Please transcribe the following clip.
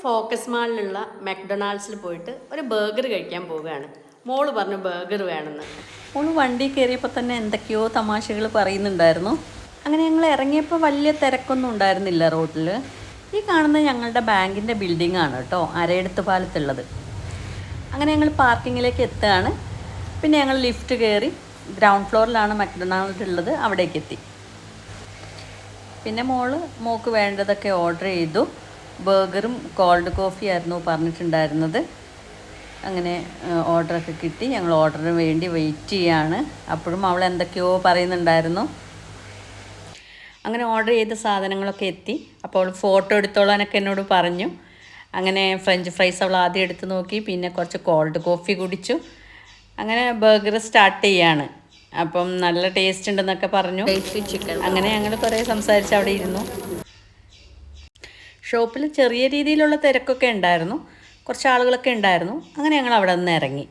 Focus മാളിലുള്ള മക്ഡൊണാൾഡ്സിൽ പോയിട്ട് ഒരു burger കഴിക്കാൻ പോവുകയാണ്. മോള് പറഞ്ഞു ബർഗർ വേണമെന്ന്. മോള് വണ്ടി കയറിയപ്പോൾ തന്നെ എന്തൊക്കെയോ തമാശകൾ പറയുന്നുണ്ടായിരുന്നു. അങ്ങനെ ഞങ്ങൾ ഇറങ്ങിയപ്പോൾ വലിയ തിരക്കൊന്നും ഉണ്ടായിരുന്നില്ല റോഡിൽ. ഈ കാണുന്നത് ഞങ്ങളുടെ ബാങ്കിൻ്റെ ബിൽഡിംഗ് ആണ് കേട്ടോ, അരയെടുത്ത് പാലത്തുള്ളത്. അങ്ങനെ ഞങ്ങൾ പാർക്കിങ്ങിലേക്ക് എത്തുകയാണ്. പിന്നെ ഞങ്ങൾ ലിഫ്റ്റ് കയറി ഗ്രൗണ്ട് ഫ്ലോറിലാണ് മക്ഡൊണാൾഡ് ഉള്ളത്, അവിടേക്ക് എത്തി. പിന്നെ മോൾക്ക് വേണ്ടതൊക്കെ ഓർഡർ ചെയ്തു. ബർഗറും കോൾഡ് കോഫി ആയിരുന്നു പറഞ്ഞിട്ടുണ്ടായിരുന്നത്. അങ്ങനെ ഓർഡറൊക്കെ കിട്ടി. ഞങ്ങൾ ഓർഡറിന് വേണ്ടി വെയിറ്റ് ചെയ്യാണ്. അപ്പോഴും അവൾ എന്തൊക്കെയോ പറയുന്നുണ്ടായിരുന്നു. അങ്ങനെ ഓർഡർ ചെയ്ത സാധനങ്ങളൊക്കെ എത്തി. അപ്പോൾ ഫോട്ടോ എടുത്തോളാനൊക്കെ എന്നോട് പറഞ്ഞു. അങ്ങനെ ഫ്രഞ്ച് ഫ്രൈസ് അവൾ ആദ്യം എടുത്ത് നോക്കി, പിന്നെ കുറച്ച് കോൾഡ് കോഫി കുടിച്ചു. അങ്ങനെ ബർഗർ സ്റ്റാർട്ട് ചെയ്യാണ്. അപ്പം നല്ല ടേസ്റ്റ് ഉണ്ടെന്നൊക്കെ പറഞ്ഞു. അങ്ങനെ ഞങ്ങൾ കുറേ സംസാരിച്ച് അവിടെ ഇരുന്നു. ഷോപ്പിൽ ചെറിയ രീതിയിലുള്ള തിരക്കൊക്കെ ഉണ്ടായിരുന്നു, കുറച്ച് ആളുകളൊക്കെ ഉണ്ടായിരുന്നു. അങ്ങനെ ഞങ്ങൾ അവിടെ നിന്ന് ഇറങ്ങി.